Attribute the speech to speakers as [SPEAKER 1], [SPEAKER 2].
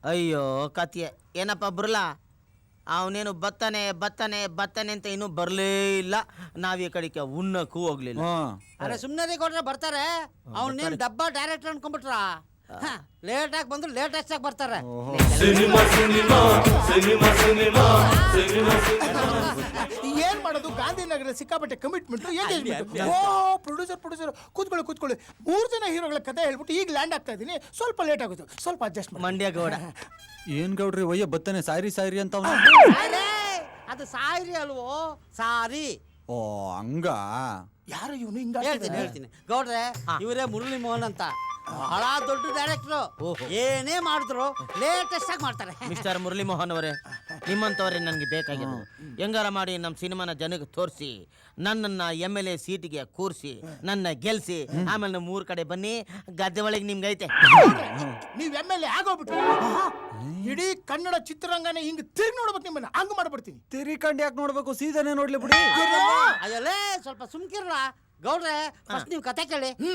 [SPEAKER 1] ಅಯ್ಯೋ ಕತಿಯೇ ಏನಪ್ಪ ಬರಲ್ಲ, ಅವನೇನು ಬತ್ತಾನೆ ಅಂತ ಇನ್ನೂ ಬರಲೇ ಇಲ್ಲ. ನಾವ್ ಈ ಕಡೆಗೆ ಉಣ್ಣಕ್ಕೂ ಹೋಗ್ಲಿಲ್ಲ.
[SPEAKER 2] ಅರೆ ಸುಮ್ಮನೆ ಕೊಟ್ರೆ ಬರ್ತಾರೆ. ಅವ್ನೇನು ಡಬ್ಬ ಡೈರೆಕ್ಟರ್ ಅನ್ಕೊಂಡ್ಬಿಟ್ರ. ಲೇಟ್ ಆಗಿ ಬಂದ್ರು ಲೇಟೆಸ್ಟ್ ಆಗಿ ಬರ್ತಾರೆ.
[SPEAKER 3] ಏನ್ ಮಾಡೋದು, ಗಾಂಧಿನಗರ ಸಿಕ್ಕಾಪಟ್ಟೆ ಕಮಿಟ್ಮೆಂಟ್. ಪ್ರೊಡ್ಯೂಸರ್ ಕೂತ್ಕೊಳ್ಳಿ. 3 ಜನ ಹೀರೋಗಳ ಕಥೆ ಹೇಳ್ಬಿಟ್ಟು ಈಗ ಲ್ಯಾಂಡ್ ಆಗ್ತಾ ಇದೀನಿ. ಸ್ವಲ್ಪ ಲೇಟ್ ಆಗುತ್ತೆ, ಸ್ವಲ್ಪ ಅಡ್ಜಸ್ಟ್ ಮಾಡಿ.
[SPEAKER 1] ಮಂಡ್ಯ ಗೌಡ
[SPEAKER 4] ಏನ್ ಗೌಡ್ರಿ ಒಯ್ಯ ಬತ್ತಾನೆ ಸಾರಿ ಅಂತ
[SPEAKER 2] ಅದು ಸಾರಿ ಅಲ್ವೋ, ಸಾರಿ.
[SPEAKER 4] ಓ ಹಂಗ.
[SPEAKER 3] ಯಾರು ಇವನು ಹಿಂಗ?
[SPEAKER 2] ಹೇಳ್ತೀನಿ ಗೌಡ್ರೆ, ಇವರೇ ಮುರಳಿ ಮೋಹನ್ ಅಂತ ಬಹಳ ದೊಡ್ಡ ಡೈರೆಕ್ಟ್ರು. ಏನೇ ಮಾಡಿದ್ರು ಲೇಟೆಸ್ಟ್ ಆಗಿ ಮಾಡ್ತಾರೆ.
[SPEAKER 1] ಮಿಸ್ಟರ್ ಮುರಳಿ ಮೋಹನ್ ಅವರೇ, ನಿಮ್ಮಂತವರೇ ನನಗೆ ಬೇಕಾಗಿರೋದು. ಹೆಂಗಾರ ಮಾಡಿ ನಮ್ಮ ಸಿನಿಮಾನ ಜನಕ್ಕೆ ತೋರಿಸಿ, ನನ್ನನ್ನು MLA ಸೀಟಿಗೆ ಕೂರಿಸಿ, ನನ್ನ ಗೆಲ್ಸಿ, ಆಮೇಲೆ ನಮ್ಮ 3 ಕಡೆ ಬನ್ನಿ. ಗದ್ದೆ ಒಳಗೆ ನಿಮ್ಗೈತೆ.
[SPEAKER 3] ನೀವ್ MLA ಆಗೋಗ್ಬಿಟ್ರಿ. ಇಡೀ ಕನ್ನಡ ಚಿತ್ರರಂಗನೇ ಹಿಂಗ್ ತಿರುಗಿ ನೋಡ್ಬೇಕು, ನಿಮ್ಮನ್ನ ಹಂಗ ಮಾಡ್ಬಿಡ್ತೀನಿ.
[SPEAKER 4] ತಿರಿಕಂಡು ಯಾಕೆ ನೋಡ್ಬೇಕು, ಸೀದಾನೇ ನೋಡ್ಲಿ ಬಿಡಿ.
[SPEAKER 2] ಅಯ್ಯಲ್ಲೇ ಸ್ವಲ್ಪ ಸುಮ್ಕಿರ್ಲ ಗೌಡ್ರೆ. ಫಸ್ಟ್ ನೀವು ಕತೆ ಕೇಳಿ.